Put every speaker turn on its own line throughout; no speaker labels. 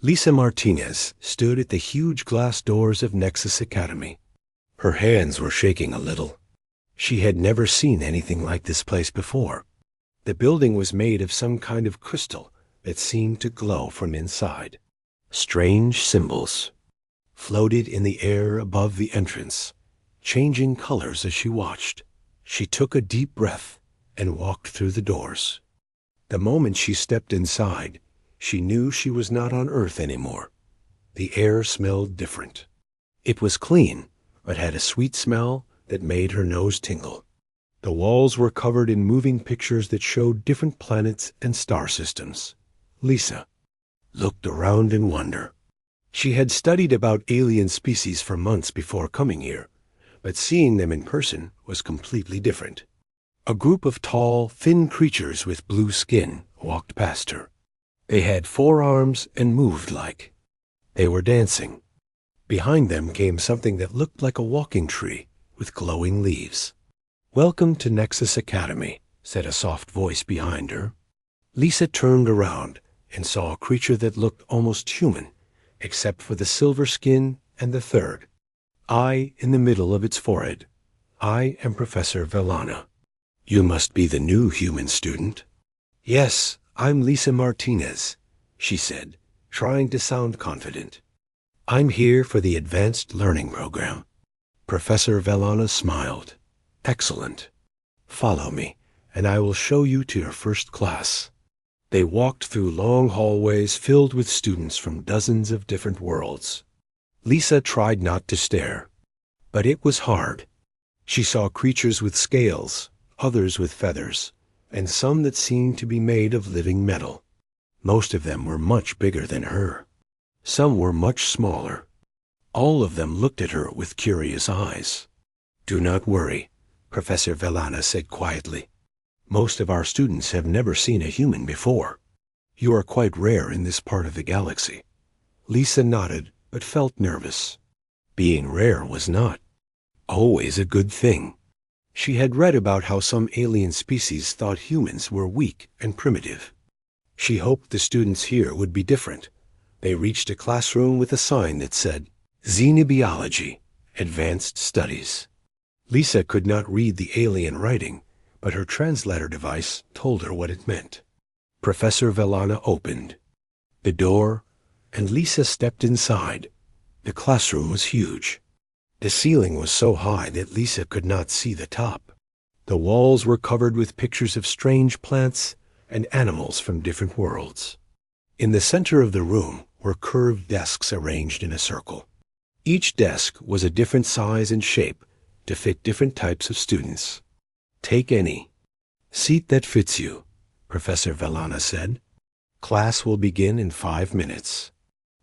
Lisa Martinez stood at the huge glass doors of Nexus Academy. Her hands were shaking a little. She had never seen anything like this place before. The building was made of some kind of crystal that seemed to glow from inside. Strange symbols floated in the air above the entrance, changing colors as she watched. She took a deep breath and walked through the doors. The moment she stepped inside, she knew she was not on Earth anymore. The air smelled different. It was clean, but had a sweet smell that made her nose tingle. The walls were covered in moving pictures that showed different planets and star systems. Lisa looked around in wonder. She had studied about alien species for months before coming here, but seeing them in person was completely different. A group of tall, thin creatures with blue skin walked past her. They had 4 arms and moved like they were dancing. Behind them came something that looked like a walking tree with glowing leaves. "Welcome to Nexus Academy," said a soft voice behind her. Lisa turned around and saw a creature that looked almost human, except for the silver skin and the third eye in the middle of its forehead. "I am Professor Velana. You must be the new human student." "Yes, I'm Lisa Martinez," she said, trying to sound confident. "I'm here for the Advanced Learning Program." Professor Velana smiled. "Excellent. Follow me, and I will show you to your first class." They walked through long hallways filled with students from dozens of different worlds. Lisa tried not to stare, but it was hard. She saw creatures with scales, others with feathers, and some that seemed to be made of living metal. Most of them were much bigger than her. Some were much smaller. All of them looked at her with curious eyes. "Do not worry," Professor Velana said quietly. "Most of our students have never seen a human before. You are quite rare in this part of the galaxy." Lisa nodded, but felt nervous. Being rare was not always a good thing. She had read about how some alien species thought humans were weak and primitive. She hoped the students here would be different. They reached a classroom with a sign that said, "Xenobiology, Advanced Studies." Lisa could not read the alien writing, but her translator device told her what it meant. Professor Velana opened the door, and Lisa stepped inside. The classroom was huge. The ceiling was so high that Lisa could not see the top. The walls were covered with pictures of strange plants and animals from different worlds. In the center of the room were curved desks arranged in a circle. Each desk was a different size and shape to fit different types of students. "Take any seat that fits you," Professor Velana said. "Class will begin in 5 minutes."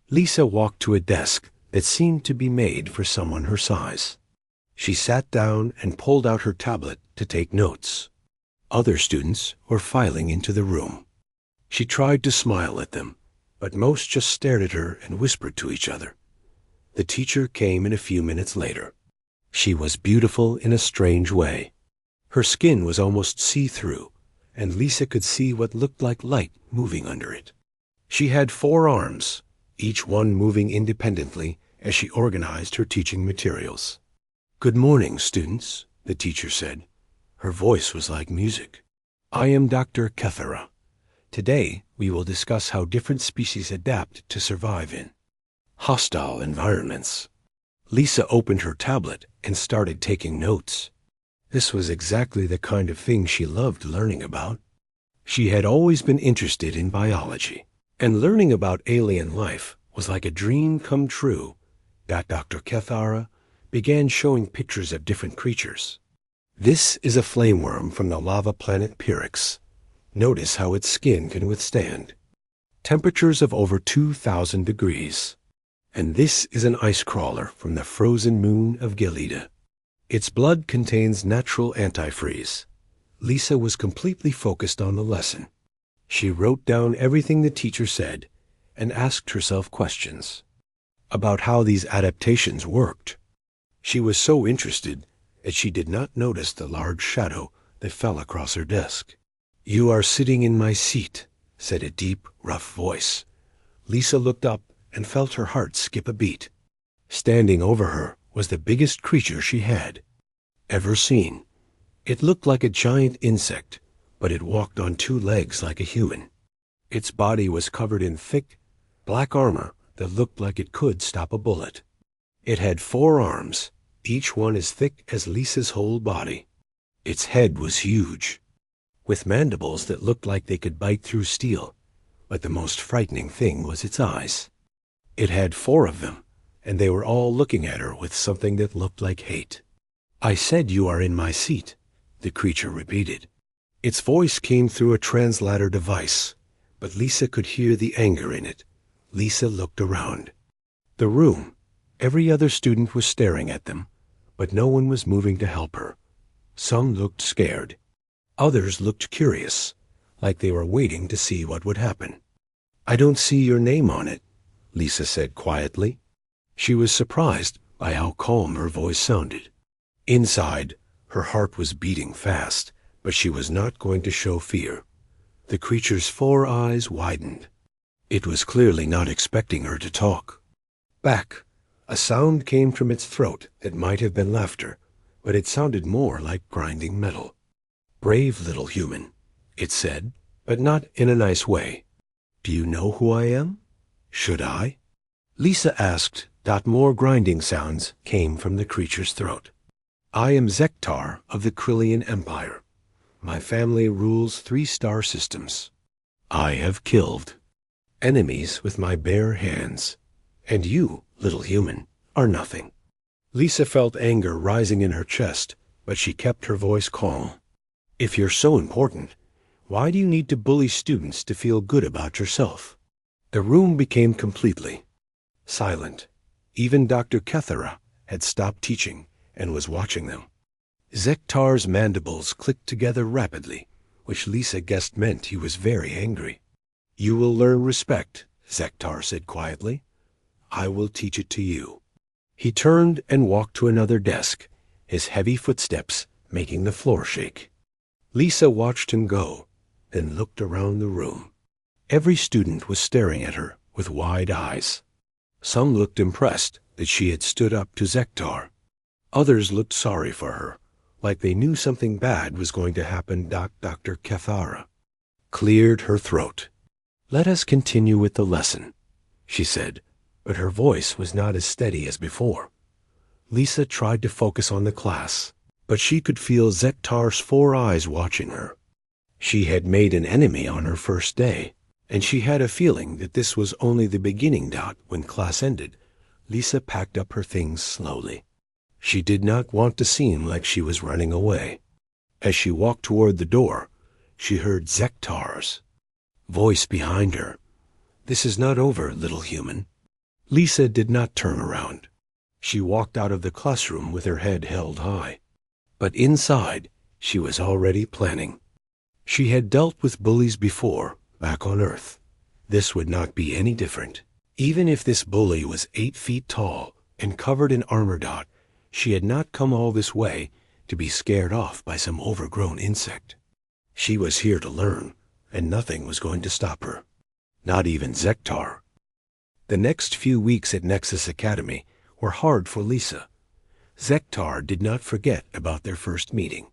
Lisa walked to a desk that seemed to be made for someone her size. She sat down and pulled out her tablet to take notes. Other students were filing into the room. She tried to smile at them, but most just stared at her and whispered to each other. The teacher came in a few minutes later. She was beautiful in a strange way. Her skin was almost see-through, and Lisa could see what looked like light moving under it. She had 4 arms, each one moving independently as she organized her teaching materials. "Good morning, students," the teacher said. Her voice was like music. "I am Dr. Kethera. Today, we will discuss how different species adapt to survive in hostile environments." Lisa opened her tablet and started taking notes. This was exactly the kind of thing she loved learning about. She had always been interested in biology, and learning about alien life was like a dream come true. Dr. Kethera began showing pictures of different creatures. "This is a flameworm from the lava planet Pyrrhix. Notice how its skin can withstand temperatures of over 2,000 degrees. And this is an ice crawler from the frozen moon of Gelida. Its blood contains natural antifreeze." Lisa was completely focused on the lesson. She wrote down everything the teacher said and asked herself questions about how these adaptations worked. She was so interested that she did not notice the large shadow that fell across her desk. "You are sitting in my seat," said a deep, rough voice. Lisa looked up and felt her heart skip a beat. Standing over her was the biggest creature she had ever seen. It looked like a giant insect, but it walked on two legs like a human. Its body was covered in thick, black armor that looked like it could stop a bullet. It had 4 arms, each one as thick as Lisa's whole body. Its head was huge, with mandibles that looked like they could bite through steel, but the most frightening thing was its eyes. It had 4 of them, and they were all looking at her with something that looked like hate. "I said you are in my seat," the creature repeated. Its voice came through a translator device, but Lisa could hear the anger in it. Lisa looked around. The room, every other student was staring at them, but no one was moving to help her. Some looked scared. Others looked curious, like they were waiting to see what would happen. "I don't see your name on it," Lisa said quietly. She was surprised by how calm her voice sounded. Inside, her heart was beating fast, but she was not going to show fear. The creature's 4 eyes widened. It was clearly not expecting her to talk. Back, a sound came from its throat that might have been laughter, but it sounded more like grinding metal. "Brave little human," it said, but not in a nice way. "Do you know who I am? Should I?" Lisa asked. More grinding sounds came from the creature's throat. "I am Zektar of the Krillian Empire. My family rules 3 star systems. I have killed enemies with my bare hands, and you, little human, are nothing." Lisa felt anger rising in her chest, but she kept her voice calm. "If you're so important, why do you need to bully students to feel good about yourself?" The room became completely silent. Even Dr. Kethera had stopped teaching and was watching them. Zektar's mandibles clicked together rapidly, which Lisa guessed meant he was very angry. "You will learn respect," Zektar said quietly. "I will teach it to you." He turned and walked to another desk, his heavy footsteps making the floor shake. Lisa watched him go, then looked around the room. Every student was staring at her with wide eyes. Some looked impressed that she had stood up to Zektar. Others looked sorry for her, like they knew something bad was going to happen. Dr. Kethera cleared her throat. "Let us continue with the lesson," she said, but her voice was not as steady as before. Lisa tried to focus on the class, but she could feel Zektar's 4 eyes watching her. She had made an enemy on her first day, and she had a feeling that this was only the beginning. When class ended, Lisa packed up her things slowly. She did not want to seem like she was running away. As she walked toward the door, she heard Zektar's voice behind her. "This is not over, little human." Lisa did not turn around. She walked out of the classroom with her head held high. But inside, she was already planning. She had dealt with bullies before, back on Earth. This would not be any different. Even if this bully was 8 feet tall and covered in armor. She had not come all this way to be scared off by some overgrown insect. She was here to learn, and nothing was going to stop her. Not even Zektar. The next few weeks at Nexus Academy were hard for Lisa. Zektar did not forget about their first meeting.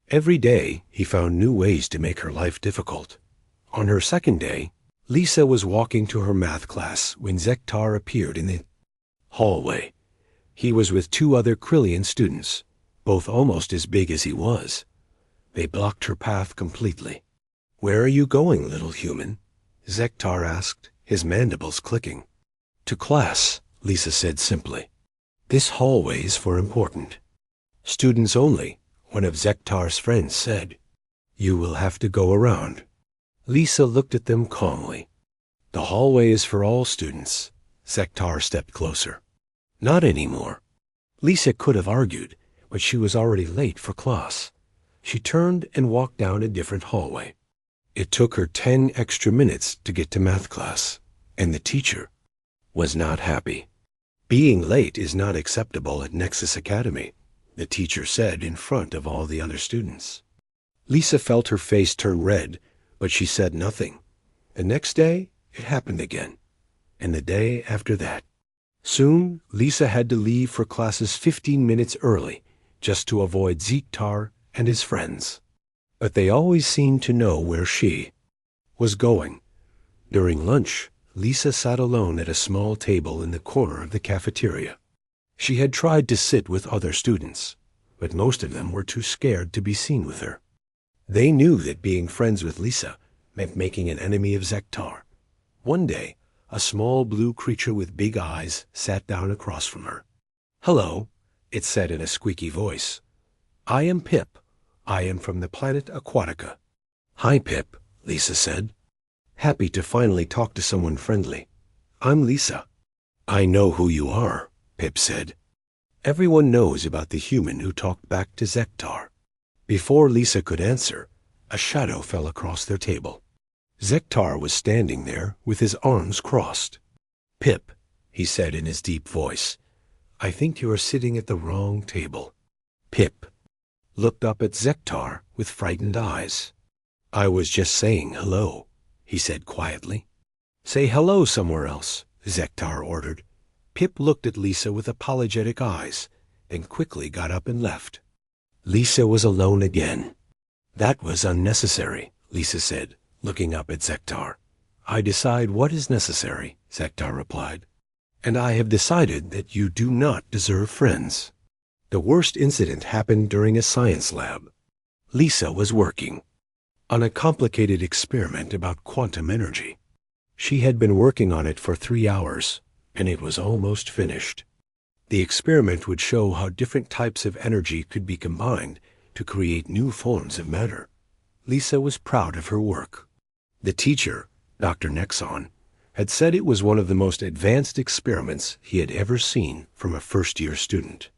Every day, he found new ways to make her life difficult. On her second day, Lisa was walking to her math class when Zektar appeared in the hallway. He was with 2 other Krillian students, both almost as big as he was. They blocked her path completely. "Where are you going, little human?" Zektar asked, his mandibles clicking. "To class," Lisa said simply. "This hallway is for important students only," one of Zektar's friends said. "You will have to go around." Lisa looked at them calmly. "The hallway is for all students." Zektar stepped closer. "Not anymore." Lisa could have argued, but she was already late for class. She turned and walked down a different hallway. It took her 10 extra minutes to get to math class, and the teacher was not happy. "Being late is not acceptable at Nexus Academy," the teacher said in front of all the other students. Lisa felt her face turn red, but she said nothing. The next day, it happened again. and the day after that. Soon, Lisa had to leave for classes 15 minutes early, just to avoid Zektar and his friends. But they always seemed to know where she was going. During lunch, Lisa sat alone at a small table in the corner of the cafeteria. She had tried to sit with other students, but most of them were too scared to be seen with her. They knew that being friends with Lisa meant making an enemy of Zektar. One day, a small blue creature with big eyes sat down across from her. "Hello," it said in a squeaky voice. "I am Pip. I am from the planet Aquatica." "Hi, Pip," Lisa said. "Happy to finally talk to someone friendly. I'm Lisa." "I know who you are," Pip said. Everyone knows about the human who talked back to Zektar. Before Lisa could answer, a shadow fell across their table. Zektar was standing there with his arms crossed. "Pip," he said in his deep voice, "I think you are sitting at the wrong table." Pip looked up at Zektar with frightened eyes. "I was just saying hello," he said quietly. "Say hello somewhere else," Zektar ordered. Pip looked at Lisa with apologetic eyes, then quickly got up and left. Lisa was alone again. "That was unnecessary," Lisa said, looking up at Zektar. "I decide what is necessary," Zektar replied. "And I have decided that you do not deserve friends." The worst incident happened during a science lab. Lisa was working on a complicated experiment about quantum energy. She had been working on it for 3 hours, and it was almost finished. The experiment would show how different types of energy could be combined to create new forms of matter. Lisa was proud of her work. The teacher, Dr. Nexon, had said it was one of the most advanced experiments he had ever seen from a first-year student.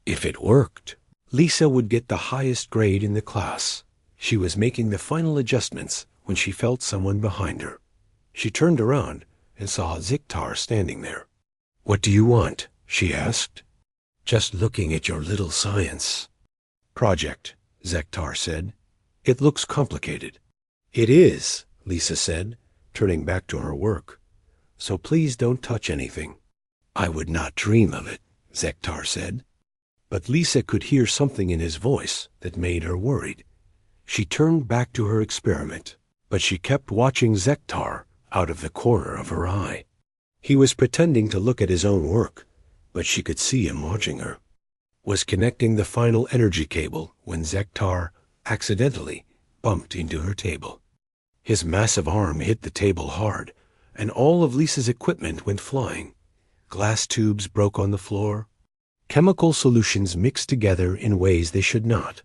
If it worked, Lisa would get the highest grade in the class. She was making the final adjustments when she felt someone behind her. She turned around and saw Zektar standing there. "What do you want?" she asked. "Just looking at your little science project," Zektar said. "It looks complicated." "It is," Lisa said, turning back to her work. "So please don't touch anything." "I would not dream of it," Zektar said. But Lisa could hear something in his voice that made her worried. She turned back to her experiment, but she kept watching Zektar out of the corner of her eye. He was pretending to look at his own work, but she could see him watching her. Was connecting the final energy cable when Zektar accidentally bumped into her table. His massive arm hit the table hard, and all of Lisa's equipment went flying. Glass tubes broke on the floor. Chemical solutions mixed together in ways they should not.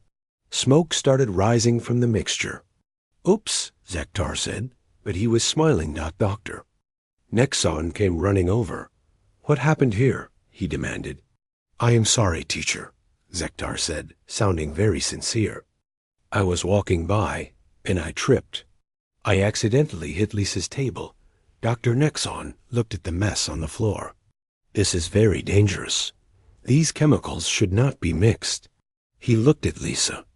Smoke started rising from the mixture. "Oops," Zektar said, but he was smiling, not Doctor. Nexon came running over. "What happened here?" he demanded. "I am sorry, teacher," Zektar said, sounding very sincere. "I was walking by, and I tripped. I accidentally hit Lisa's table." Dr. Nexon looked at the mess on the floor. "This is very dangerous. These chemicals should not be mixed." He looked at Lisa.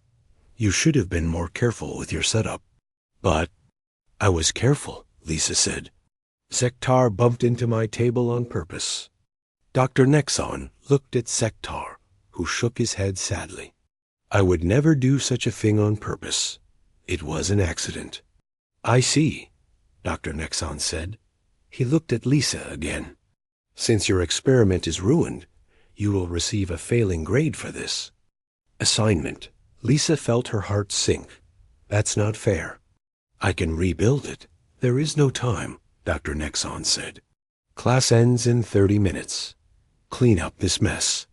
"You should have been more careful with your setup." "But I was careful," Lisa said. "Zektar bumped into my table on purpose." Dr. Nexon looked at Zektar, who shook his head sadly. "I would never do such a thing on purpose. It was an accident." "I see," Dr. Nexon said. He looked at Lisa again. "Since your experiment is ruined, you will receive a failing grade for this." Assignment. Lisa felt her heart sink. "That's not fair." "I can rebuild it." "There is no time," Dr. Nexon said. "Class ends in 30 minutes. Clean up this mess."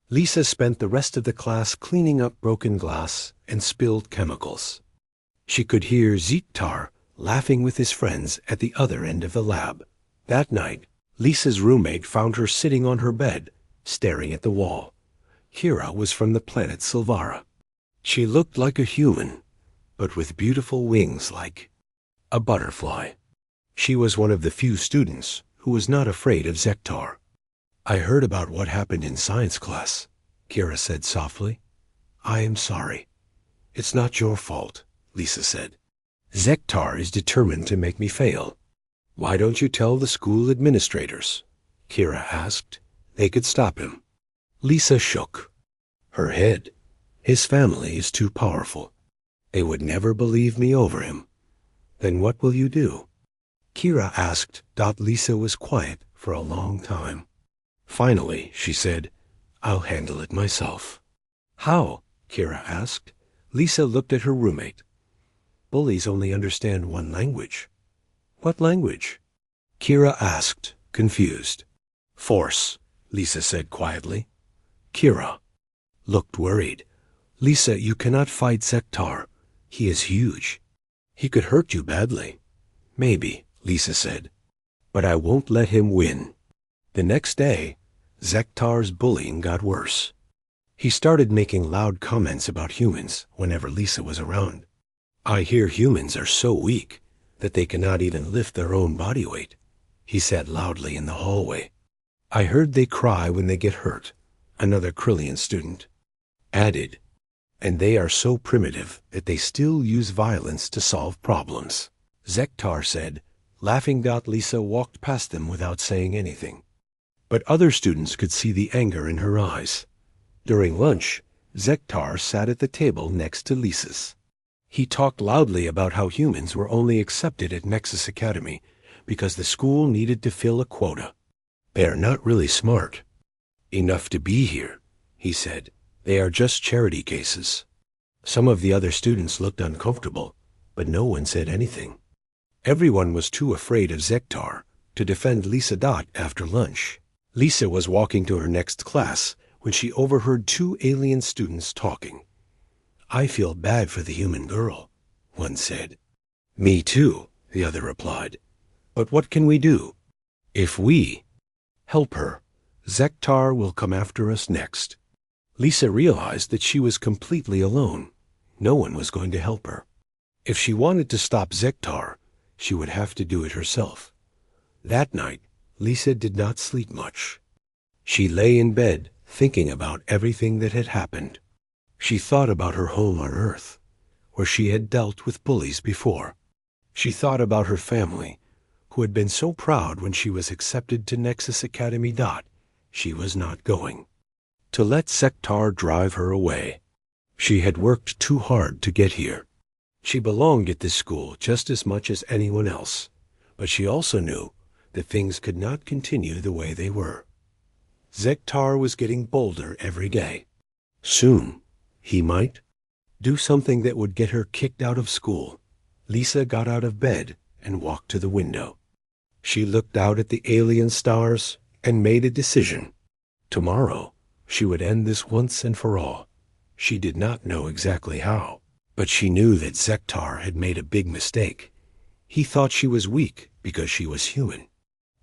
Lisa spent the rest of the class cleaning up broken glass and spilled chemicals. She could hear Zektar laughing with his friends at the other end of the lab. That night, Lisa's roommate found her sitting on her bed, staring at the wall. Kira was from the planet Silvara. She looked like a human, but with beautiful wings like a butterfly. She was one of the few students who was not afraid of Zektar. "I heard about what happened in science class," Kira said softly. "I am sorry." "It's not your fault," Lisa said. "Zektar is determined to make me fail." Why don't you tell the school administrators? Kira asked. They could stop him. Lisa shook her head. His family is too powerful. They would never believe me over him. Then what will you do? Kira asked. Lisa was quiet for a long time. Finally, she said, I'll handle it myself. How? Kira asked. Lisa looked at her roommate. Bullies only understand one language. What language? Kira asked, confused. Force, Lisa said quietly. Kira looked worried. Lisa, you cannot fight Zektar. He is huge. He could hurt you badly. Maybe, Lisa said. But I won't let him win. The next day, Zektar's bullying got worse. He started making loud comments about humans whenever Lisa was around. I hear humans are so weak that they cannot even lift their own body weight, he said loudly in the hallway. I heard they cry when they get hurt, another Krillian student added. And they are so primitive that they still use violence to solve problems, Zektar said, laughing. Lisa walked past them without saying anything. But other students could see the anger in her eyes. During lunch, Zektar sat at the table next to Lisa's. He talked loudly about how humans were only accepted at Nexus Academy because the school needed to fill a quota. They are not really smart enough to be here, he said. They are just charity cases. Some of the other students looked uncomfortable, but no one said anything. Everyone was too afraid of Zektar to defend Lisa. After lunch, Lisa was walking to her next class when she overheard two alien students talking. I feel bad for the human girl, one said. Me too, the other replied. But what can we do? If we help her, Zektar will come after us next. Lisa realized that she was completely alone. No one was going to help her. If she wanted to stop Zektar, she would have to do it herself. That night, Lisa did not sleep much. She lay in bed, thinking about everything that had happened. She thought about her home on Earth, where she had dealt with bullies before. She thought about her family, who had been so proud when she was accepted to Nexus Academy. She was not going to let Zektar drive her away. She had worked too hard to get here. She belonged at this school just as much as anyone else, but she also knew that things could not continue the way they were. Zektar was getting bolder every day. Soon, he might do something that would get her kicked out of school. Lisa got out of bed and walked to the window. She looked out at the alien stars and made a decision. Tomorrow, she would end this once and for all. She did not know exactly how, but she knew that Zektar had made a big mistake. He thought she was weak because she was human.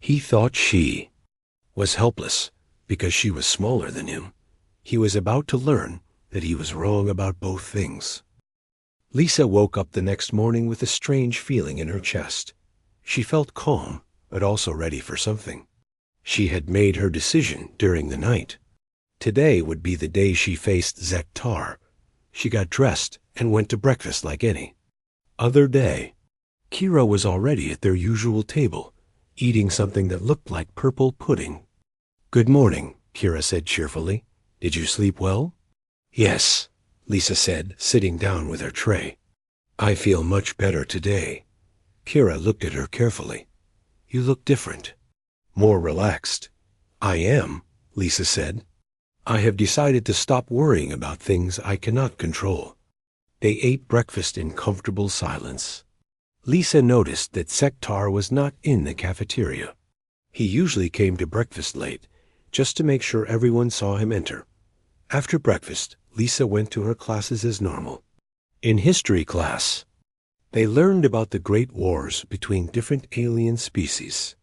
He thought she was helpless because she was smaller than him. He was about to learn that he was wrong about both things. Lisa woke up the next morning with a strange feeling in her chest. She felt calm, but also ready for something. She had made her decision during the night. Today would be the day she faced Zektar. She got dressed and went to breakfast like any other day. Kira was already at their usual table, eating something that looked like purple pudding. Good morning, Kira said cheerfully. Did you sleep well? Yes, Lisa said, sitting down with her tray. I feel much better today. Kira looked at her carefully. You look different. More relaxed. I am, Lisa said. I have decided to stop worrying about things I cannot control. They ate breakfast in comfortable silence. Lisa noticed that Zektar was not in the cafeteria. He usually came to breakfast late, just to make sure everyone saw him enter. After breakfast, Lisa went to her classes as normal. In history class, they learned about the great wars between different alien species.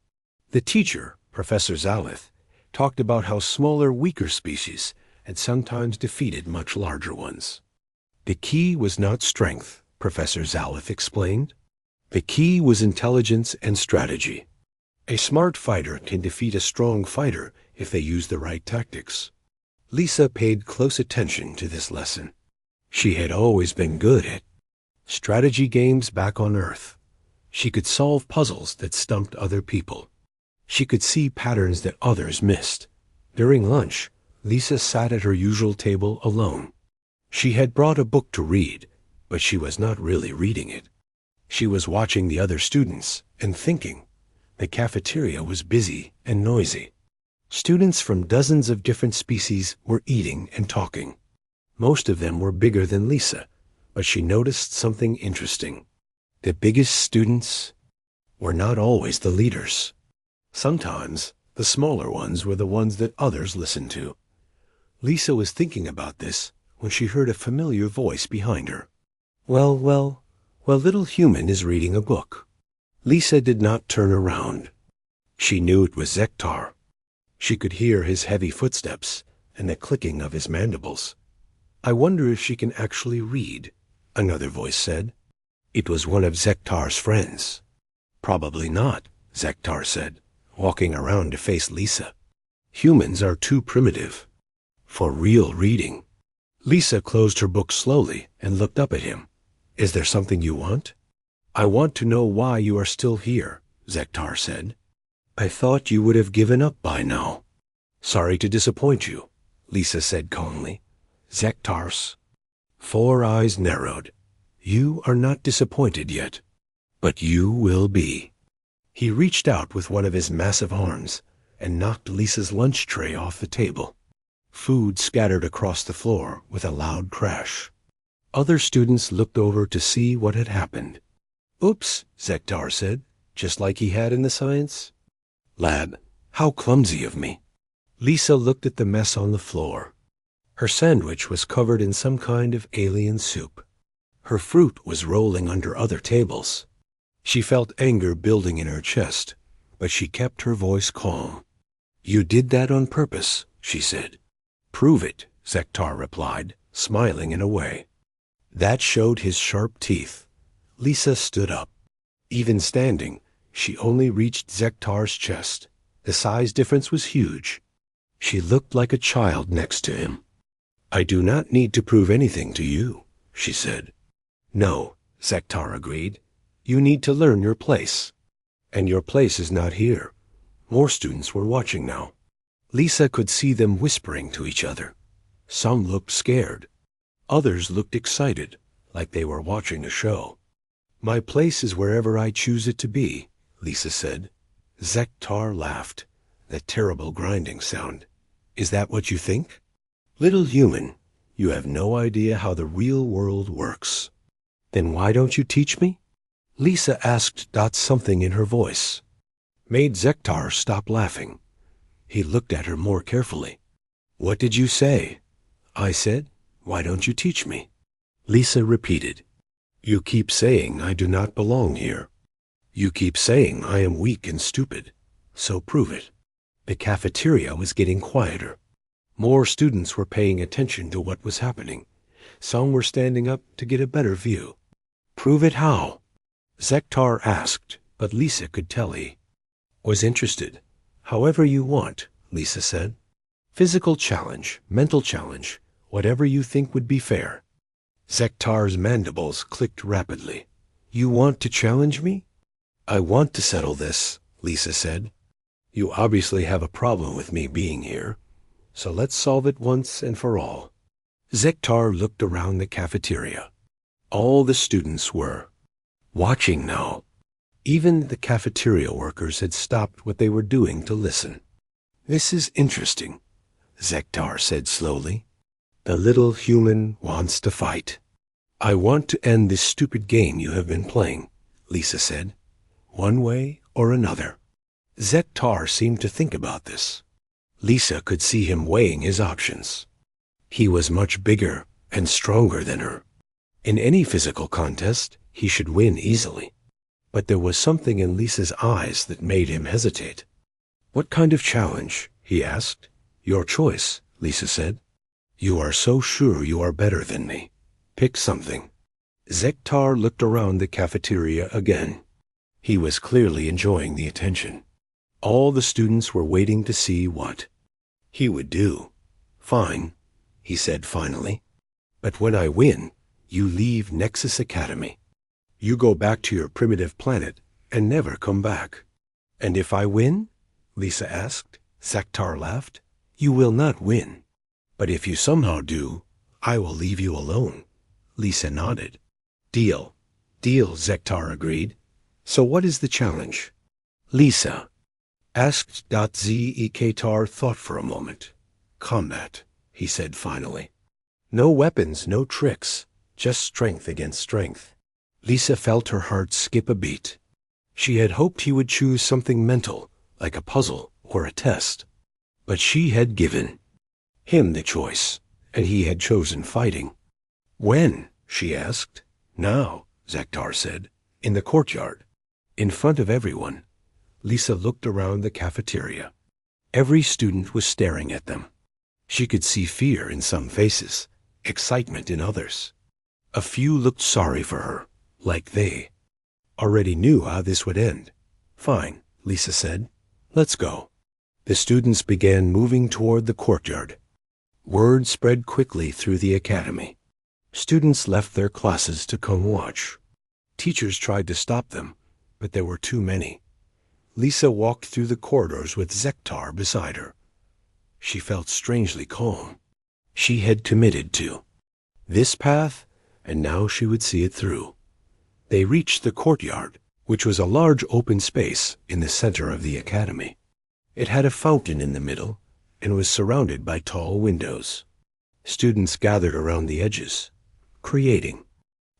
The teacher, Professor Zalith, talked about how smaller, weaker species had sometimes defeated much larger ones. The key was not strength, Professor Zalith explained. The key was intelligence and strategy. A smart fighter can defeat a strong fighter if they use the right tactics. Lisa paid close attention to this lesson. She had always been good at strategy games back on Earth. She could solve puzzles that stumped other people. She could see patterns that others missed. During lunch, Lisa sat at her usual table alone. She had brought a book to read, but she was not really reading it. She was watching the other students and thinking. The cafeteria was busy and noisy. Students from dozens of different species were eating and talking. Most of them were bigger than Lisa, but she noticed something interesting. The biggest students were not always the leaders. Sometimes the smaller ones were the ones that others listened to. Lisa was thinking about this when she heard a familiar voice behind her. Well, little human is reading a book. Lisa did not turn around. She knew it was Zektar. She could hear his heavy footsteps and the clicking of his mandibles. I wonder if she can actually read, another voice said. It was one of Zektar's friends. Probably not, Zektar said, walking around to face Lisa. Humans are too primitive for real reading. Lisa closed her book slowly and looked up at him. Is there something you want? I want to know why you are still here, Zektar said. I thought you would have given up by now. Sorry to disappoint you, Lisa said calmly. Zektar's 4 eyes narrowed. You are not disappointed yet, but you will be. He reached out with one of his massive arms and knocked Lisa's lunch tray off the table. Food scattered across the floor with a loud crash. Other students looked over to see what had happened. Oops, Zektar said, just like he had in the science lab. How clumsy of me. Lisa looked at the mess on the floor. Her sandwich was covered in some kind of alien soup. Her fruit was rolling under other tables. She felt anger building in her chest, but she kept her voice calm. You did that on purpose, she said. Prove it, Zektar replied, smiling in a way. That showed his sharp teeth. Lisa stood up. Even standing, she only reached Zektar's chest. The size difference was huge. She looked like a child next to him. I do not need to prove anything to you, she said. No, Zektar agreed. You need to learn your place. And your place is not here. More students were watching now. Lisa could see them whispering to each other. Some looked scared. Others looked excited, like they were watching a show. My place is wherever I choose it to be, Lisa said. Zektar laughed, that terrible grinding sound. Is that what you think? Little human, you have no idea how the real world works. Then why don't you teach me? Lisa asked something in her voice. Made Zektar stop laughing. He looked at her more carefully. What did you say? I said, why don't you teach me? Lisa repeated. You keep saying I do not belong here. You keep saying I am weak and stupid. So prove it. The cafeteria was getting quieter. More students were paying attention to what was happening. Some were standing up to get a better view. Prove it how? Zektar asked, but Lisa could tell he was interested. However you want, Lisa said. Physical challenge, mental challenge, whatever you think would be fair. Zektar's mandibles clicked rapidly. You want to challenge me? I want to settle this, Lisa said. You obviously have a problem with me being here, so let's solve it once and for all. Zektar looked around the cafeteria. All the students were watching now. Even the cafeteria workers had stopped what they were doing to listen. This is interesting, Zektar said slowly. The little human wants to fight. I want to end this stupid game you have been playing, Lisa said. One way or another. Zektar seemed to think about this. Lisa could see him weighing his options. He was much bigger and stronger than her. In any physical contest, he should win easily. But there was something in Lisa's eyes that made him hesitate. What kind of challenge? He asked. Your choice, Lisa said. You are so sure you are better than me. Pick something. Zektar looked around the cafeteria again. He was clearly enjoying the attention. All the students were waiting to see what he would do. Fine, he said finally. But when I win, you leave Nexus Academy. You go back to your primitive planet and never come back. And if I win? Lisa asked. Zektar laughed. You will not win. But if you somehow do, I will leave you alone. Lisa nodded. Deal. Deal, Zektar agreed. So what is the challenge? Lisa asked. Zektar thought for a moment. Combat, he said finally. No weapons, no tricks, just strength against strength. Lisa felt her heart skip a beat. She had hoped he would choose something mental, like a puzzle or a test. But she had given him the choice, and he had chosen fighting. When? She asked. Now, Zektar said. In the courtyard. In front of everyone. Lisa looked around the cafeteria. Every student was staring at them. She could see fear in some faces, excitement in others. A few looked sorry for her, like they already knew how this would end. Fine, Lisa said. Let's go. The students began moving toward the courtyard. Word spread quickly through the academy. Students left their classes to come watch. Teachers tried to stop them, but there were too many. Lisa walked through the corridors with Zektar beside her. She felt strangely calm. She had committed to this path, and now she would see it through. They reached the courtyard, which was a large open space in the center of the academy. It had a fountain in the middle and was surrounded by tall windows. Students gathered around the edges, creating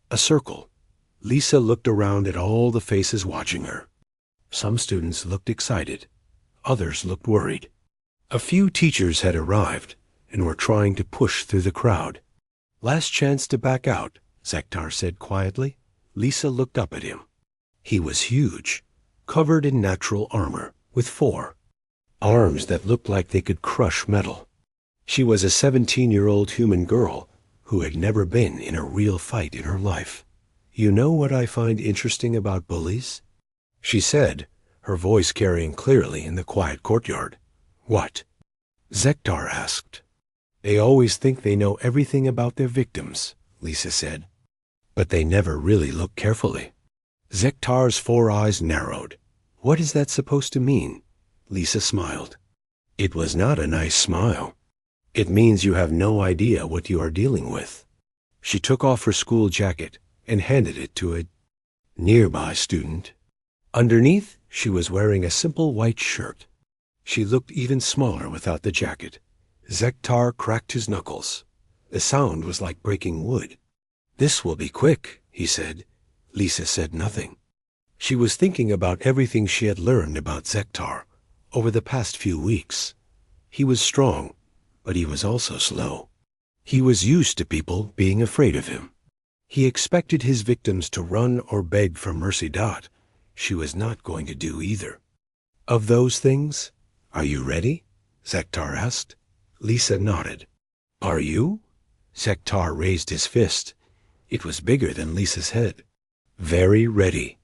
a circle. Lisa looked around at all the faces watching her. Some students looked excited. Others looked worried. A few teachers had arrived and were trying to push through the crowd. Last chance to back out, Zektar said quietly. Lisa looked up at him. He was huge, covered in natural armor, with 4 arms that looked like they could crush metal. She was a 17-year-old human girl who had never been in a real fight in her life. You know what I find interesting about bullies? She said, her voice carrying clearly in the quiet courtyard. What? Zektar asked. They always think they know everything about their victims, Lisa said. But they never really look carefully. Zektar's 4 eyes narrowed. What is that supposed to mean? Lisa smiled. It was not a nice smile. It means you have no idea what you are dealing with. She took off her school jacket and handed it to a nearby student. Underneath, she was wearing a simple white shirt. She looked even smaller without the jacket. Zektar cracked his knuckles. The sound was like breaking wood. This will be quick, he said. Lisa said nothing. She was thinking about everything she had learned about Zektar over the past few weeks. He was strong, but he was also slow. He was used to people being afraid of him. He expected his victims to run or beg for mercy. She was not going to do either. Of those things, are you ready? Zektar asked. Lisa nodded. Are you? Zektar raised his fist. It was bigger than Lisa's head. Very ready.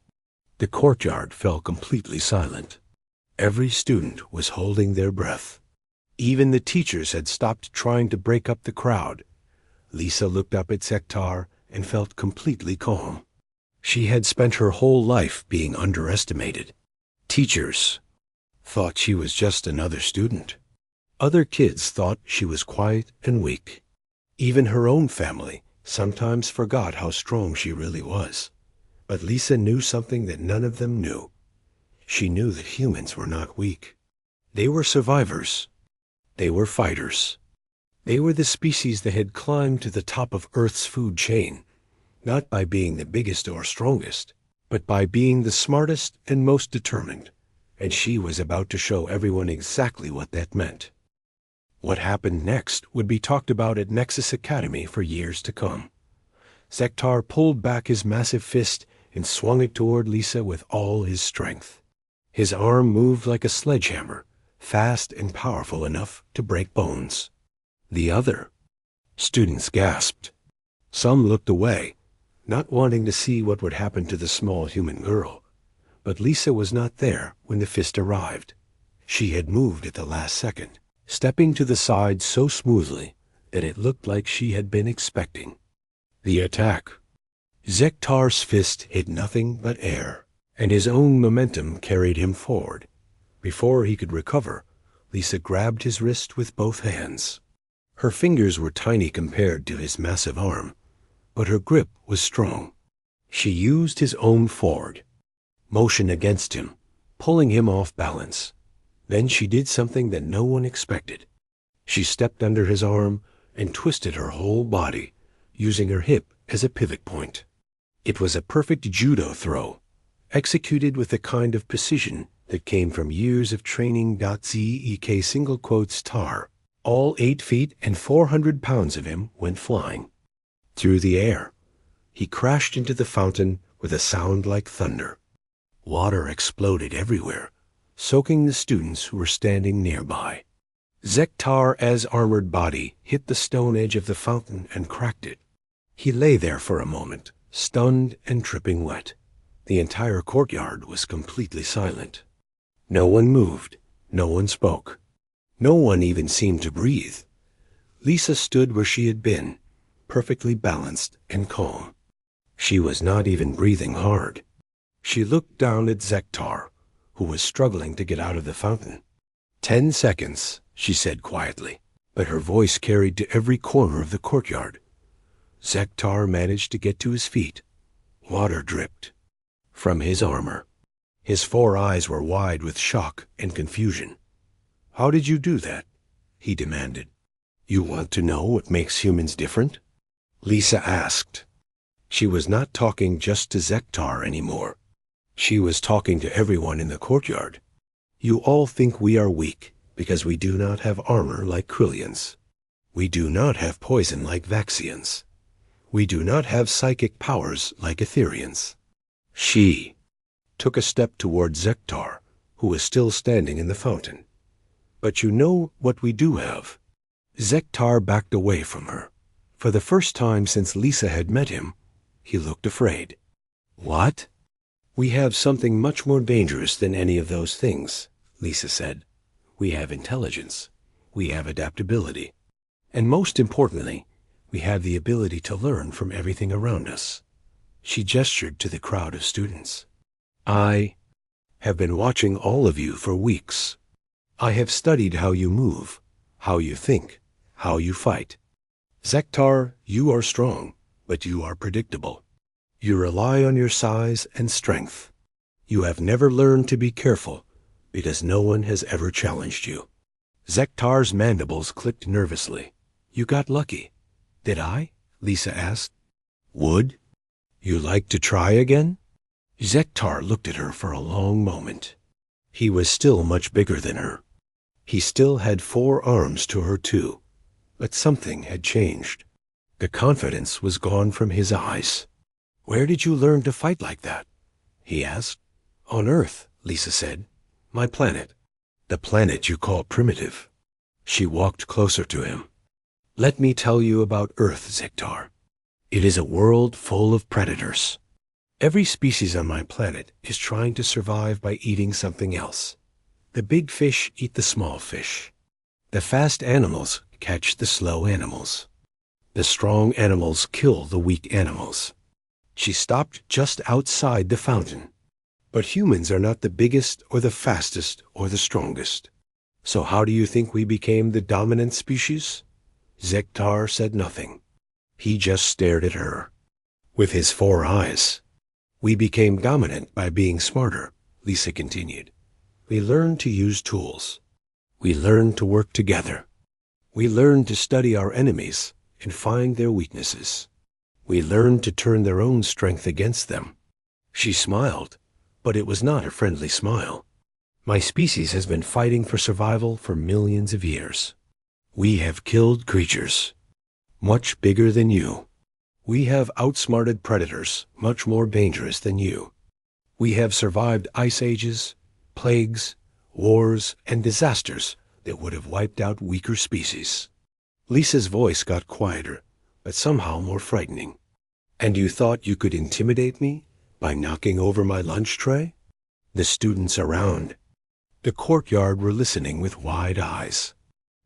The courtyard fell completely silent. Every student was holding their breath. Even the teachers had stopped trying to break up the crowd. Lisa looked up at Zektar and felt completely calm. She had spent her whole life being underestimated. Teachers thought she was just another student. Other kids thought she was quiet and weak. Even her own family sometimes forgot how strong she really was. But Lisa knew something that none of them knew. She knew that humans were not weak. They were survivors. They were fighters. They were the species that had climbed to the top of Earth's food chain, not by being the biggest or strongest, but by being the smartest and most determined. And she was about to show everyone exactly what that meant. What happened next would be talked about at Nexus Academy for years to come. Zektar pulled back his massive fist and swung it toward Lisa with all his strength. His arm moved like a sledgehammer, fast and powerful enough to break bones. The other students gasped. Some looked away, not wanting to see what would happen to the small human girl. But Lisa was not there when the fist arrived. She had moved at the last second, stepping to the side so smoothly that it looked like she had been expecting the attack. Zektar's fist hit nothing but air, and his own momentum carried him forward. Before he could recover, Lisa grabbed his wrist with both hands. Her fingers were tiny compared to his massive arm, but her grip was strong. She used his own forward motion against him, pulling him off balance. Then she did something that no one expected. She stepped under his arm and twisted her whole body, using her hip as a pivot point. It was a perfect judo throw, executed with the kind of precision that came from years of training. Zek single quotes tar. All 8 feet and 400 pounds of him went flying through the air. He crashed into the fountain with a sound like thunder. Water exploded everywhere, soaking the students who were standing nearby. Zektar's armored body hit the stone edge of the fountain and cracked it. He lay there for a moment, stunned and dripping wet. The entire courtyard was completely silent. No one moved, no one spoke. No one even seemed to breathe. Lisa stood where she had been, perfectly balanced and calm. She was not even breathing hard. She looked down at Zektar, who was struggling to get out of the fountain. 10 seconds, she said quietly, but her voice carried to every corner of the courtyard. Zektar managed to get to his feet. Water dripped from his armor. His 4 eyes were wide with shock and confusion. "How did you do that?" he demanded. "You want to know what makes humans different?" Lisa asked. She was not talking just to Zektar anymore. She was talking to everyone in the courtyard. "You all think we are weak because we do not have armor like Krillians. We do not have poison like Vaxians. We do not have psychic powers like Etherians." She took a step toward Zektar, who was still standing in the fountain. "But you know what we do have." Zektar backed away from her. For the first time since Lisa had met him, he looked afraid. "What?" "We have something much more dangerous than any of those things," Lisa said. "We have intelligence. We have adaptability. And most importantly, we have the ability to learn from everything around us." She gestured to the crowd of students. "I have been watching all of you for weeks. I have studied how you move, how you think, how you fight. Zektar, you are strong, but you are predictable. You rely on your size and strength. You have never learned to be careful because no one has ever challenged you." Zektar's mandibles clicked nervously. "You got lucky." "Did I?" Lisa asked. "Would you like to try again?" Zektar looked at her for a long moment. He was still much bigger than her. He still had 4 arms to her too, but something had changed. The confidence was gone from his eyes. "Where did you learn to fight like that?" he asked. "On Earth," Lisa said. "My planet." "The planet you call primitive." She walked closer to him. "Let me tell you about Earth, Zektar. It is a world full of predators. Every species on my planet is trying to survive by eating something else. The big fish eat the small fish. The fast animals catch the slow animals. The strong animals kill the weak animals." She stopped just outside the fountain. "But humans are not the biggest or the fastest or the strongest. So how do you think we became the dominant species?" Zektar said nothing. He just stared at her with his 4 eyes. "We became dominant by being smarter," Lisa continued. "We learned to use tools. We learned to work together. We learned to study our enemies and find their weaknesses. We learned to turn their own strength against them." She smiled, but it was not a friendly smile. "My species has been fighting for survival for millions of years. We have killed creatures much bigger than you. We have outsmarted predators much more dangerous than you. We have survived ice ages, plagues, wars, and disasters that would have wiped out weaker species." Lisa's voice got quieter, but somehow more frightening. "And you thought you could intimidate me by knocking over my lunch tray?" The students around the courtyard were listening with wide eyes.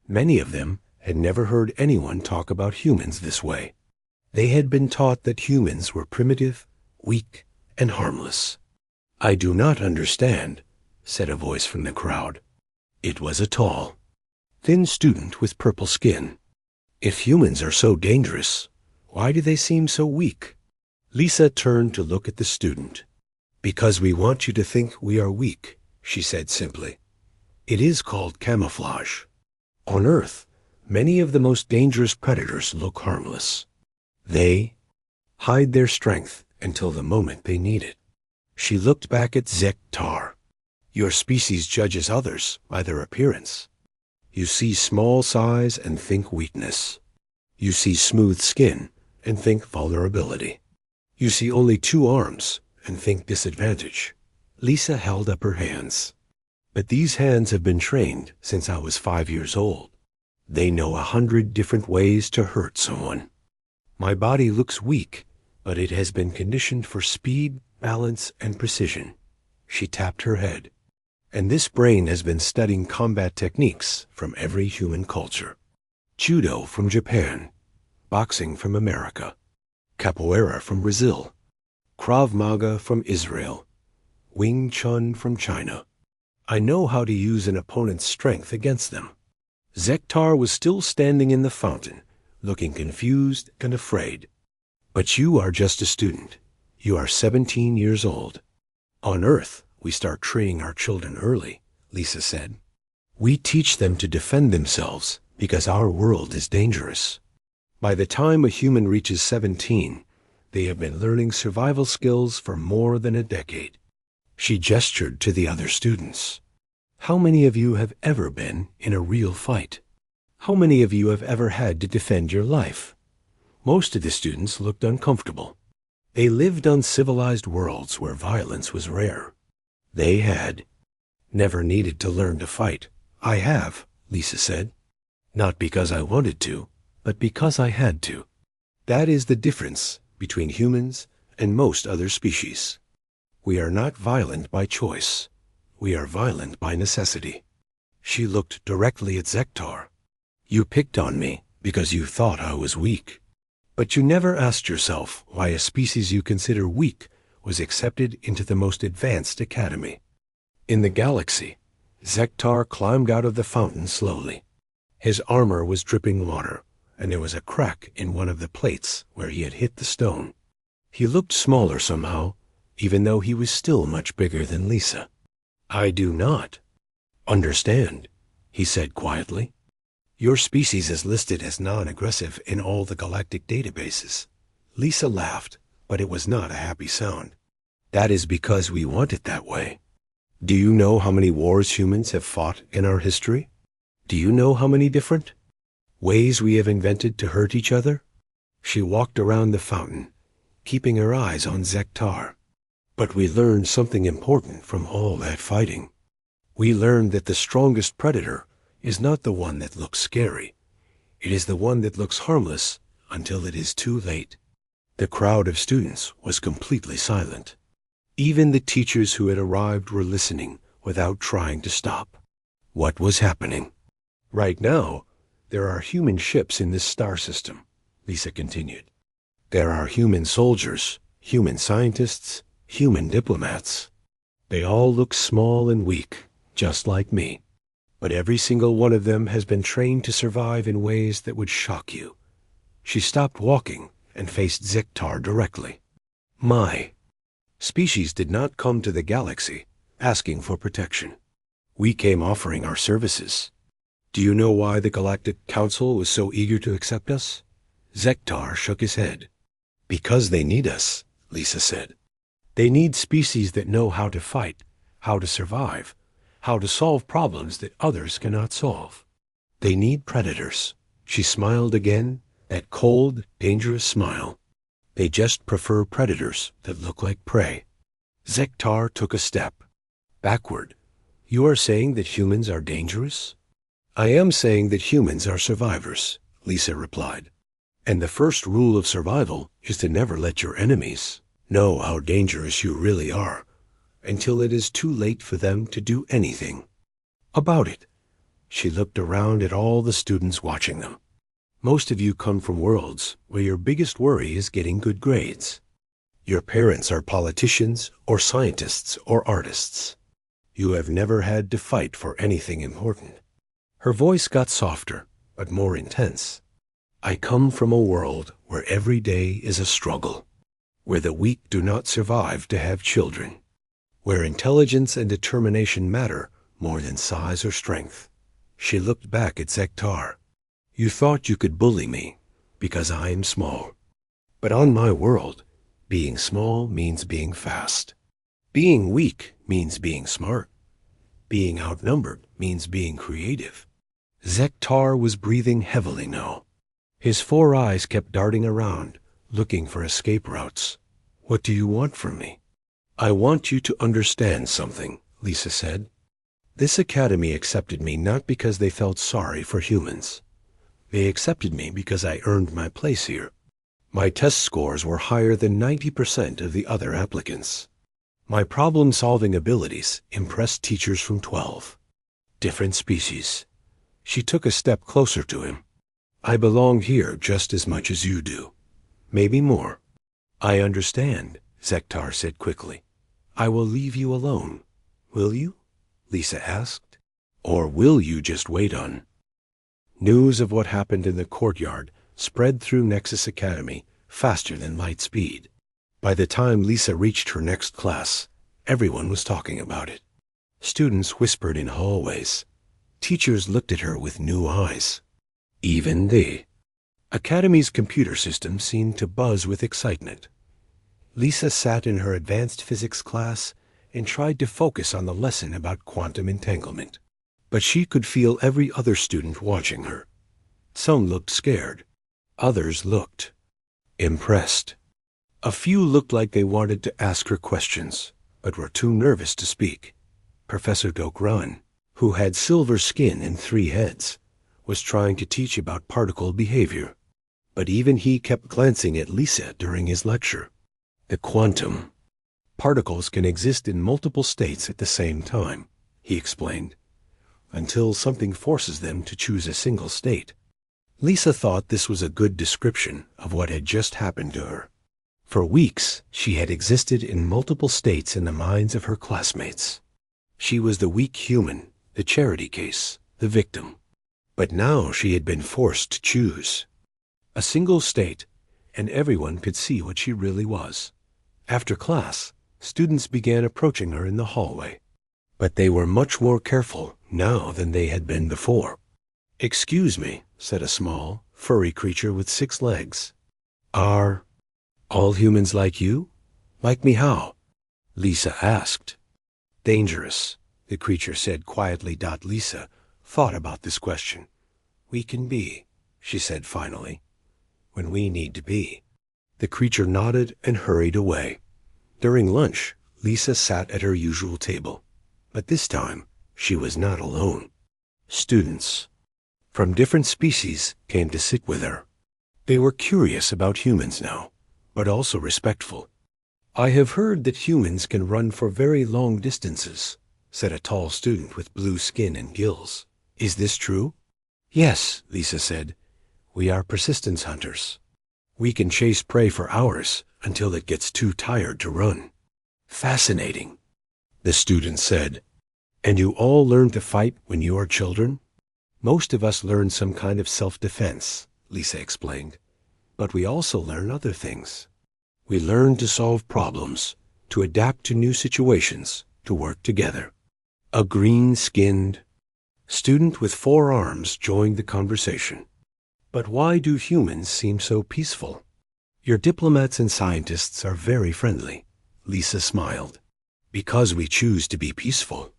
Many of them had never heard anyone talk about humans this way. They had been taught that humans were primitive, weak, and harmless. "I do not understand," said a voice from the crowd. It was a tall, thin student with purple skin. "If humans are so dangerous, why do they seem so weak?" Lisa turned to look at the student. "Because we want you to think we are weak," she said simply. "It is called camouflage. On Earth, many of the most dangerous predators look harmless. They hide their strength until the moment they need it." She looked back at Zektar. "Your species judges others by their appearance. You see small size and think weakness. You see smooth skin and think vulnerability. You see only 2 arms and think disadvantage." Lisa held up her hands. "But these hands have been trained since I was 5 years old. They know 100 different ways to hurt someone. My body looks weak, but it has been conditioned for speed, balance, and precision." She tapped her head. "And this brain has been studying combat techniques from every human culture. Judo from Japan, boxing from America, capoeira from Brazil, Krav Maga from Israel, Wing Chun from China. I know how to use an opponent's strength against them." Zektar was still standing in the fountain, looking confused and afraid. "But you are just a student. You are 17 years old. On Earth, we start training our children early," Lisa said. "We teach them to defend themselves because our world is dangerous. By the time a human reaches 17, they have been learning survival skills for more than a decade." She gestured to the other students. "How many of you have ever been in a real fight? How many of you have ever had to defend your life?" Most of the students looked uncomfortable. They lived on civilized worlds where violence was rare. They had never needed to learn to fight. "I have," Lisa said. "Not because I wanted to, but because I had to. That is the difference between humans and most other species. We are not violent by choice. We are violent by necessity." She looked directly at Zektar. "You picked on me because you thought I was weak. But you never asked yourself why a species you consider weak was accepted into the most advanced academy." In the galaxy, Zektar climbed out of the fountain slowly. His armor was dripping water, and there was a crack in one of the plates where he had hit the stone. He looked smaller somehow, even though he was still much bigger than Lisa. "I do not understand," he said quietly. "Your species is listed as non-aggressive in all the galactic databases." Lisa laughed, but it was not a happy sound. "That is because we want it that way. Do you know how many wars humans have fought in our history? Do you know how many different ways we have invented to hurt each other?" She walked around the fountain, keeping her eyes on Zektar. "But we learned something important from all that fighting. We learned that the strongest predator is not the one that looks scary. It is the one that looks harmless until it is too late." The crowd of students was completely silent. Even the teachers who had arrived were listening without trying to stop. What was happening? "Right now, there are human ships in this star system," Lisa continued. "There are human soldiers, human scientists, human diplomats. They all look small and weak, just like me. But every single one of them has been trained to survive in ways that would shock you." She stopped walking and faced Zektar directly. "My species did not come to the galaxy asking for protection. We came offering our services. Do you know why the Galactic Council was so eager to accept us?" Zektar shook his head. "Because they need us," Lisa said. "They need species that know how to fight, how to survive, how to solve problems that others cannot solve. They need predators." She smiled again, that cold, dangerous smile. "They just prefer predators that look like prey." Zektar took a step backward. "You are saying that humans are dangerous?" "I am saying that humans are survivors," Lisa replied. "And the first rule of survival is to never let your enemies know how dangerous you really are until it is too late for them to do anything about it." She looked around at all the students watching them. Most of you come from worlds where your biggest worry is getting good grades. Your parents are politicians or scientists or artists. You have never had to fight for anything important. Her voice got softer, but more intense. I come from a world where every day is a struggle, where the weak do not survive to have children, where intelligence and determination matter more than size or strength. She looked back at Zektar. You thought you could bully me because I am small. But on my world, being small means being fast. Being weak means being smart. Being outnumbered means being creative. Zektar was breathing heavily now. His 4 eyes kept darting around, looking for escape routes. What do you want from me? I want you to understand something, Lisa said. This academy accepted me not because they felt sorry for humans. They accepted me because I earned my place here. My test scores were higher than 90% of the other applicants. My problem-solving abilities impressed teachers from 12 different species. She took a step closer to him. I belong here just as much as you do. Maybe more. I understand, Zektar said quickly. I will leave you alone. Will you? Lisa asked. Or will you just wait on? News of what happened in the courtyard spread through Nexus Academy faster than light speed. By the time Lisa reached her next class, everyone was talking about it. Students whispered in hallways. Teachers looked at her with new eyes. Even the Academy's computer system seemed to buzz with excitement. Lisa sat in her advanced physics class and tried to focus on the lesson about quantum entanglement. But she could feel every other student watching her. Some looked scared. Others looked impressed. A few looked like they wanted to ask her questions, but were too nervous to speak. Professor Dokran, who had silver skin and 3 heads, was trying to teach about particle behavior. But even he kept glancing at Lisa during his lecture. The quantum. Particles can exist in multiple states at the same time, he explained, until something forces them to choose a single state. Lisa thought this was a good description of what had just happened to her. For weeks, she had existed in multiple states in the minds of her classmates. She was the weak human, the charity case, the victim. But now she had been forced to choose. A single state, and everyone could see what she really was. After class, students began approaching her in the hallway. But they were much more careful now than they had been before. Excuse me, said a small, furry creature with 6 legs. Are all humans like you? Like me how? Lisa asked. Dangerous, the creature said quietly. Lisa thought about this question. We can be, she said finally, when we need to be. The creature nodded and hurried away. During lunch, Lisa sat at her usual table. But this time, she was not alone. Students from different species came to sit with her. They were curious about humans now, but also respectful. I have heard that humans can run for very long distances, said a tall student with blue skin and gills. Is this true? Yes, Lisa said. We are persistence hunters. We can chase prey for hours until it gets too tired to run. Fascinating, the student said. And you all learn to fight when you are children? Most of us learn some kind of self-defense, Lisa explained. But we also learn other things. We learn to solve problems, to adapt to new situations, to work together. A green-skinned student with 4 arms joined the conversation. But why do humans seem so peaceful? Your diplomats and scientists are very friendly, Lisa smiled. Because we choose to be peaceful.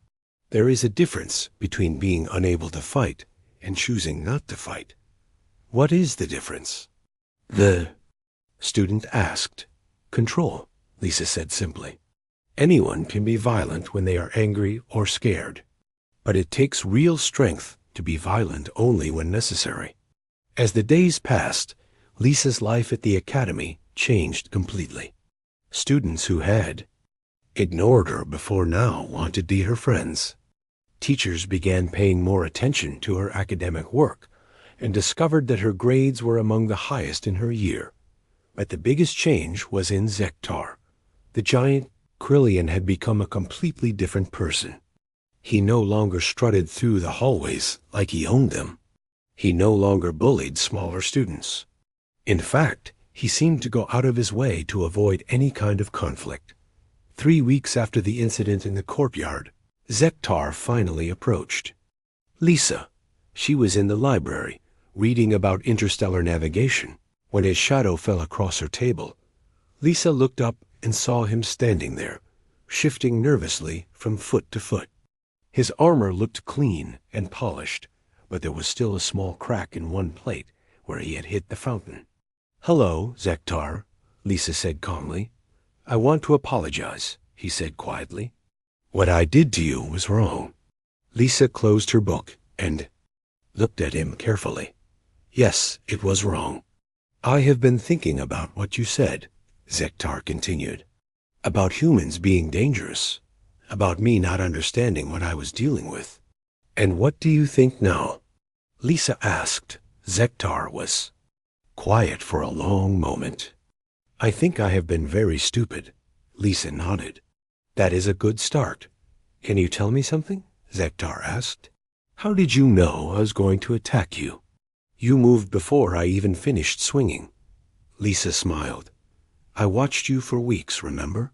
There is a difference between being unable to fight and choosing not to fight. What is the difference? The student asked. Control, Lisa said simply. Anyone can be violent when they are angry or scared. But it takes real strength to be violent only when necessary. As the days passed, Lisa's life at the academy changed completely. Students who had ignored her before now wanted to be her friends. Teachers began paying more attention to her academic work and discovered that her grades were among the highest in her year. But the biggest change was in Zektar. The giant Krillian had become a completely different person. He no longer strutted through the hallways like he owned them. He no longer bullied smaller students. In fact, he seemed to go out of his way to avoid any kind of conflict. 3 weeks after the incident in the courtyard, Zektar finally approached Lisa. She was in the library, reading about interstellar navigation, when his shadow fell across her table. Lisa looked up and saw him standing there, shifting nervously from foot to foot. His armor looked clean and polished, but there was still a small crack in one plate where he had hit the fountain. "Hello, Zektar," Lisa said calmly. "I want to apologize," he said quietly. "What I did to you was wrong." Lisa closed her book and looked at him carefully. "Yes, it was wrong. I have been thinking about what you said," Zektar continued. "About humans being dangerous. About me not understanding what I was dealing with. And what do you think now?" Lisa asked. Zektar was quiet for a long moment. "I think I have been very stupid." Lisa nodded. "That is a good start. Can you tell me something?" Zektar asked. "How did you know I was going to attack you? You moved before I even finished swinging." Lisa smiled. "I watched you for weeks, remember?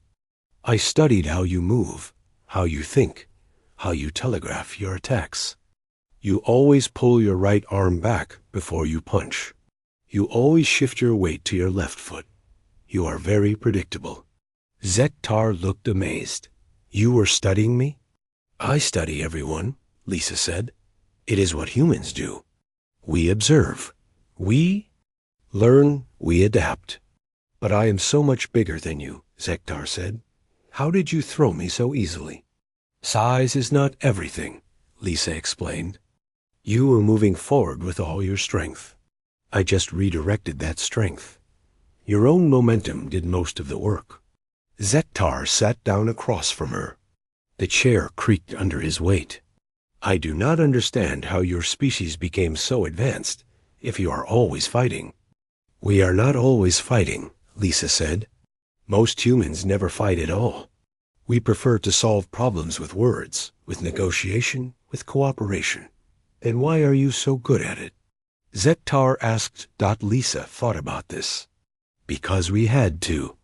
I studied how you move, how you think, how you telegraph your attacks. You always pull your right arm back before you punch. You always shift your weight to your left foot. You are very predictable." Zektar looked amazed. "You were studying me?" "I study everyone," Lisa said. "It is what humans do. We observe. We learn. We adapt. But I am so much bigger than you," Zektar said. "How did you throw me so easily?" "Size is not everything," Lisa explained. "You were moving forward with all your strength. I just redirected that strength. Your own momentum did most of the work." Zektar sat down across from her. The chair creaked under his weight. "I do not understand how your species became so advanced if you are always fighting." "We are not always fighting," Lisa said. "Most humans never fight at all. We prefer to solve problems with words, with negotiation, with cooperation." "Then why are you so good at it?" Zektar asked. Lisa thought about this. "Because we had to.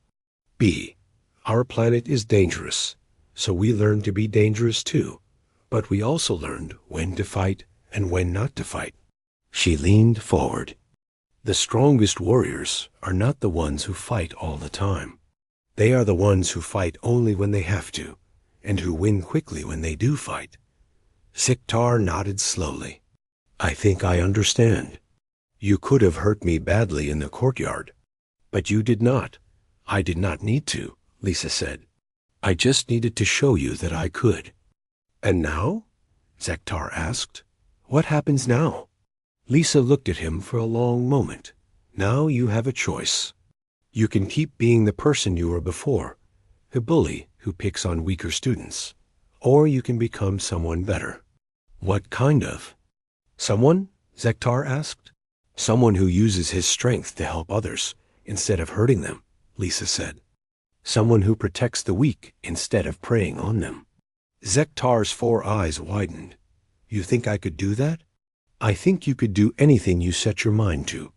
Our planet is dangerous, so we learned to be dangerous too. But we also learned when to fight and when not to fight." She leaned forward. "The strongest warriors are not the ones who fight all the time. They are the ones who fight only when they have to, and who win quickly when they do fight." Zektar nodded slowly. "I think I understand. You could have hurt me badly in the courtyard, but you did not. I did not need to," Lisa said. "I just needed to show you that I could." "And now?" Zektar asked. "What happens now?" Lisa looked at him for a long moment. "Now you have a choice. You can keep being the person you were before, the bully who picks on weaker students, or you can become someone better." "What kind of someone?" Zektar asked. "Someone who uses his strength to help others instead of hurting them," Lisa said. "Someone who protects the weak instead of preying on them." Zektar's 4 eyes widened. "You think I could do that?" "I think you could do anything you set your mind to,"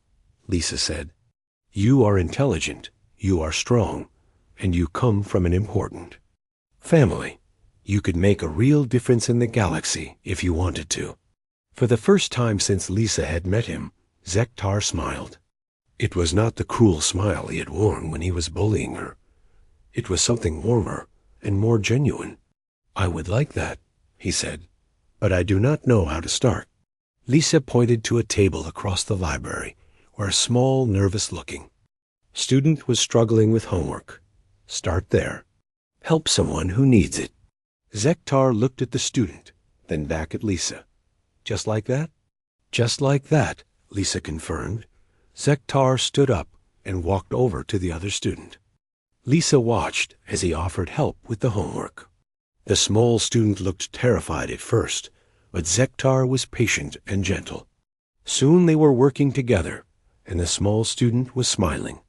Lisa said. "You are intelligent, you are strong, and you come from an important family. You could make a real difference in the galaxy if you wanted to." For the first time since Lisa had met him, Zektar smiled. It was not the cruel smile he had worn when he was bullying her. It was something warmer and more genuine. "I would like that," he said, "but I do not know how to start." Lisa pointed to a table across the library where a small, nervous-looking student was struggling with homework. "Start there. Help someone who needs it." Zektar looked at the student, then back at Lisa. "Just like that?" "Just like that," Lisa confirmed. Zektar stood up and walked over to the other student. Lisa watched as he offered help with the homework. The small student looked terrified at first, but Zektar was patient and gentle. Soon they were working together, and the small student was smiling.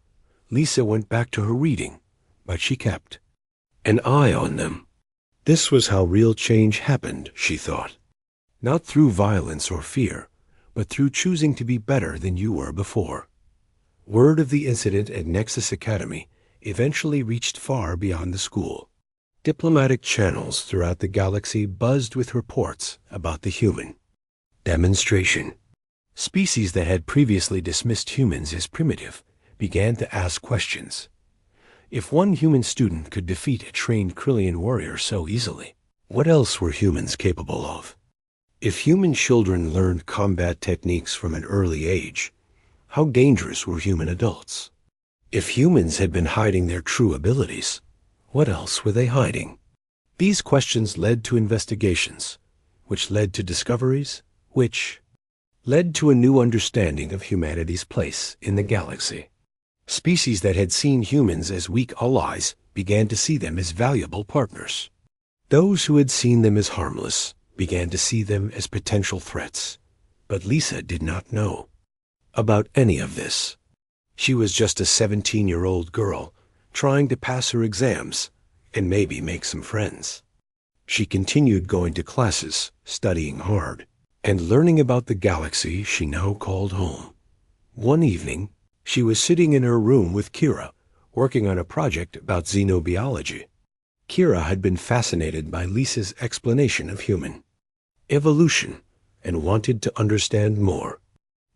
Lisa went back to her reading, but she kept an eye on them. This was how real change happened, she thought. Not through violence or fear, but through choosing to be better than you were before. Word of the incident at Nexus Academy eventually reached far beyond the school. Diplomatic channels throughout the galaxy buzzed with reports about the human demonstration. Species that had previously dismissed humans as primitive began to ask questions. If one human student could defeat a trained Krillian warrior so easily, what else were humans capable of? If human children learned combat techniques from an early age, how dangerous were human adults? If humans had been hiding their true abilities, what else were they hiding? These questions led to investigations, which led to discoveries, which led to a new understanding of humanity's place in the galaxy. Species that had seen humans as weak allies began to see them as valuable partners. Those who had seen them as harmless began to see them as potential threats. But Lisa did not know about any of this. She was just a 17-year-old girl trying to pass her exams and maybe make some friends. She continued going to classes, studying hard, and learning about the galaxy she now called home. One evening, she was sitting in her room with Kira, working on a project about xenobiology. Kira had been fascinated by Lisa's explanation of human evolution and wanted to understand more.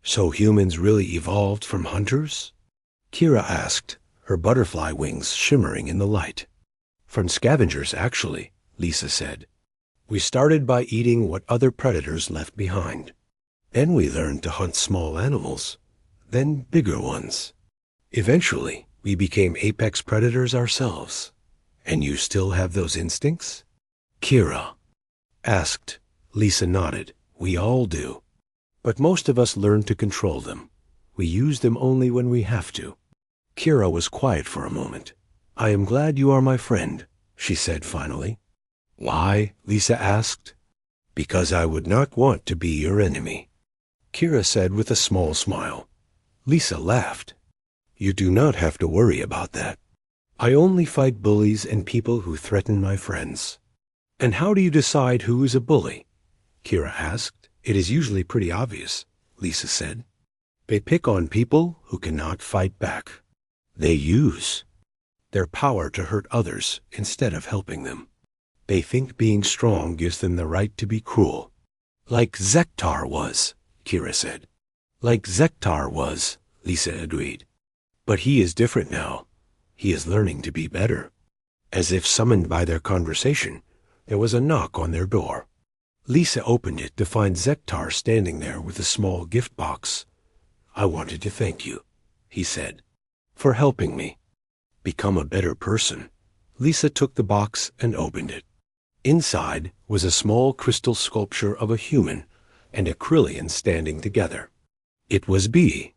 So humans really evolved from hunters? Kira asked, her butterfly wings shimmering in the light. From scavengers, actually, Lisa said. We started by eating what other predators left behind. Then we learned to hunt small animals, then bigger ones. Eventually, we became apex predators ourselves. And you still have those instincts? Kira asked. Lisa nodded. We all do. But most of us learn to control them. We use them only when we have to. Kira was quiet for a moment. I am glad you are my friend, she said finally. Why? Lisa asked. Because I would not want to be your enemy, Kira said with a small smile. Lisa laughed. You do not have to worry about that. I only fight bullies and people who threaten my friends. And how do you decide who is a bully? Kira asked. It is usually pretty obvious, Lisa said. They pick on people who cannot fight back. They use their power to hurt others instead of helping them. They think being strong gives them the right to be cruel. Like Zektar was, Kira said. Like Zektar was, Lisa agreed. But he is different now. He is learning to be better. As if summoned by their conversation, there was a knock on their door. Lisa opened it to find Zektar standing there with a small gift box. I wanted to thank you, he said, for helping me become a better person. Lisa took the box and opened it. Inside was a small crystal sculpture of a human and a Krillian standing together. It was B.